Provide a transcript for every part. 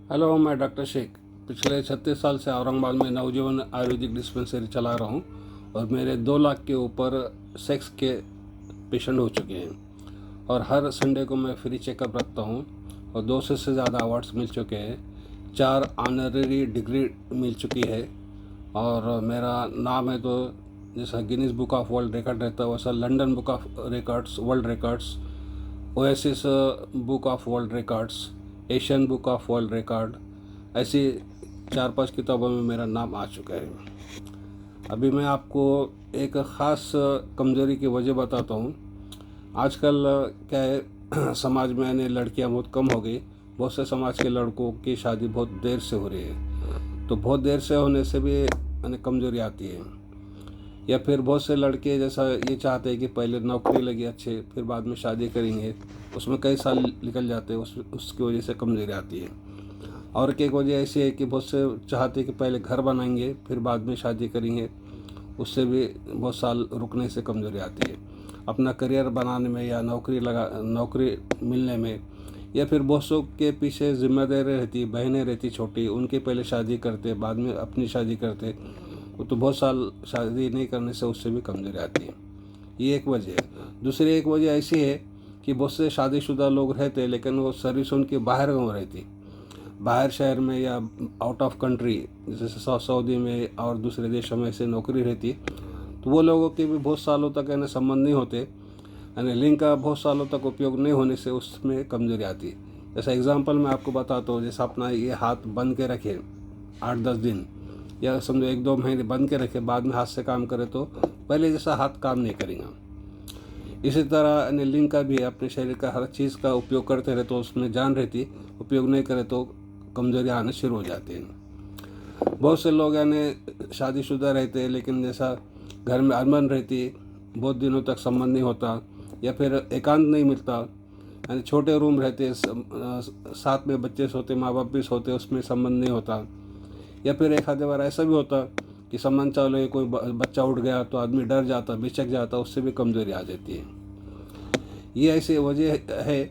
Hello, मैं doctor Sheikh. पिछले 36 साल से औरंगाबाद में नवजीवन आयुर्वेदिक डिस्पेंसरी चला रहा हूँ और मेरे 2 लाख के ऊपर सेक्स के पेशेंट हो चुके हैं और हर संडे को मैं फ्री चेकअप रखता हूँ और 200 से ज़्यादा अवार्ड्स मिल चुके हैं, 4 ऑनररी डिग्री मिल चुकी है और मेरा नाम है तो जैसा Guinness book of world record रहता है वैसा London book of records, world records, oasis book of world records, Asian book of world record, ऐसी 4-5 किताबों में मेरा नाम आ चुका है। अभी मैं आपको एक ख़ास कमज़ोरी की वजह बताता हूँ। आजकल क्या है समाज में यानी लड़कियाँ बहुत कम हो गई। बहुत से समाज के लड़कों की शादी बहुत देर से हो रही है, तो बहुत देर से होने से भी यानी कमज़ोरी आती है। या फिर बहुत से लड़के जैसा ये चाहते हैं कि पहले नौकरी लगी अच्छे फिर बाद में शादी करेंगे, उसमें कई साल निकल जाते हैं, उसकी वजह से कमज़ोरी आती है। और एक वजह ऐसी है कि बहुत से चाहते हैं कि पहले घर बनाएंगे फिर बाद में शादी करेंगे, उससे भी बहुत साल रुकने से कमज़ोरी आती है। अपना करियर बनाने में या नौकरी मिलने में, या फिर बॉसों के पीछे जिम्मेदारी रहती, बहनें रहती छोटी, उनके पहले शादी करते बाद में अपनी शादी करते, वो तो बहुत साल शादी नहीं करने से उससे भी कमज़ोरी आती है। ये एक वजह है। दूसरी एक वजह ऐसी है कि बहुत से शादीशुदा लोग रहते लेकिन वो सर्विस उनकी बाहर गाँव रहती, बाहर शहर में या आउट ऑफ कंट्री, जैसे सऊदी में और दूसरे देशों में ऐसे नौकरी रहती, तो वो लोगों के भी बहुत सालों तक यानी संबंध नहीं होते, यानी लिंग का बहुत सालों तक उपयोग नहीं होने से उसमें कमज़ोरी आती है। जैसा एग्जांपल मैं आपको बताता हूँ, जैसे अपना ये हाथ बंद के रखे 8-10 दिन या समझो 1-2 महीने बंद के रखे, बाद में हाथ से काम करे तो पहले जैसा हाथ काम नहीं करेगा। इसी तरह यानी लिंग का भी अपने शरीर का हर चीज़ का उपयोग करते रहे तो उसमें जान रहती, उपयोग नहीं करे तो कमज़ोरी आने शुरू हो जाती हैं। बहुत से लोग यानी शादीशुदा रहते हैं लेकिन जैसा घर में अनबन रहती, बहुत दिनों तक संबंध नहीं होता या फिर एकांत नहीं मिलता, यानी छोटे रूम रहते, साथ में बच्चे सोते, माँ बाप भी सोते, उसमें संबंध नहीं होता। या फिर एक आधे बार ऐसा भी होता कि संबंध चालू है, कोई बच्चा उठ गया तो आदमी डर जाता, बेचक जाता, उससे भी कमज़ोरी आ जाती है। ये ऐसी वजह है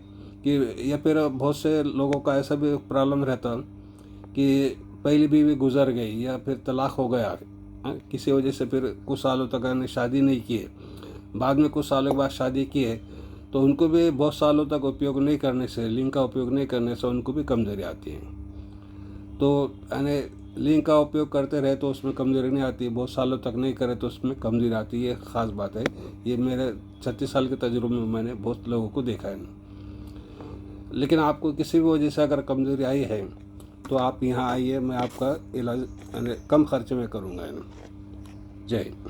कि या फिर बहुत से लोगों का ऐसा भी प्रॉब्लम रहता कि पहली बीवी गुजर गई या फिर तलाक हो गया, किसी वजह से फिर कुछ सालों तक उन्होंने शादी नहीं की है, बाद में कुछ सालों के बाद शादी की है, तो उनको भी बहुत सालों तक उपयोग नहीं करने से, लिंग का उपयोग नहीं करने से उनको भी कमज़ोरी आती है। तो यानी लिंग का उपयोग करते रहे तो उसमें कमज़ोरी नहीं आती, बहुत सालों तक नहीं करे तो उसमें कमज़ोरी आती है। ये ख़ास बात है। ये मेरे 36 साल के तजुर्बे में मैंने बहुत लोगों को देखा है। लेकिन आपको किसी भी वजह से अगर कमज़ोरी आई है तो आप यहाँ आइए, मैं आपका इलाज यानी कम खर्चे में करूँगा। जय हिंद।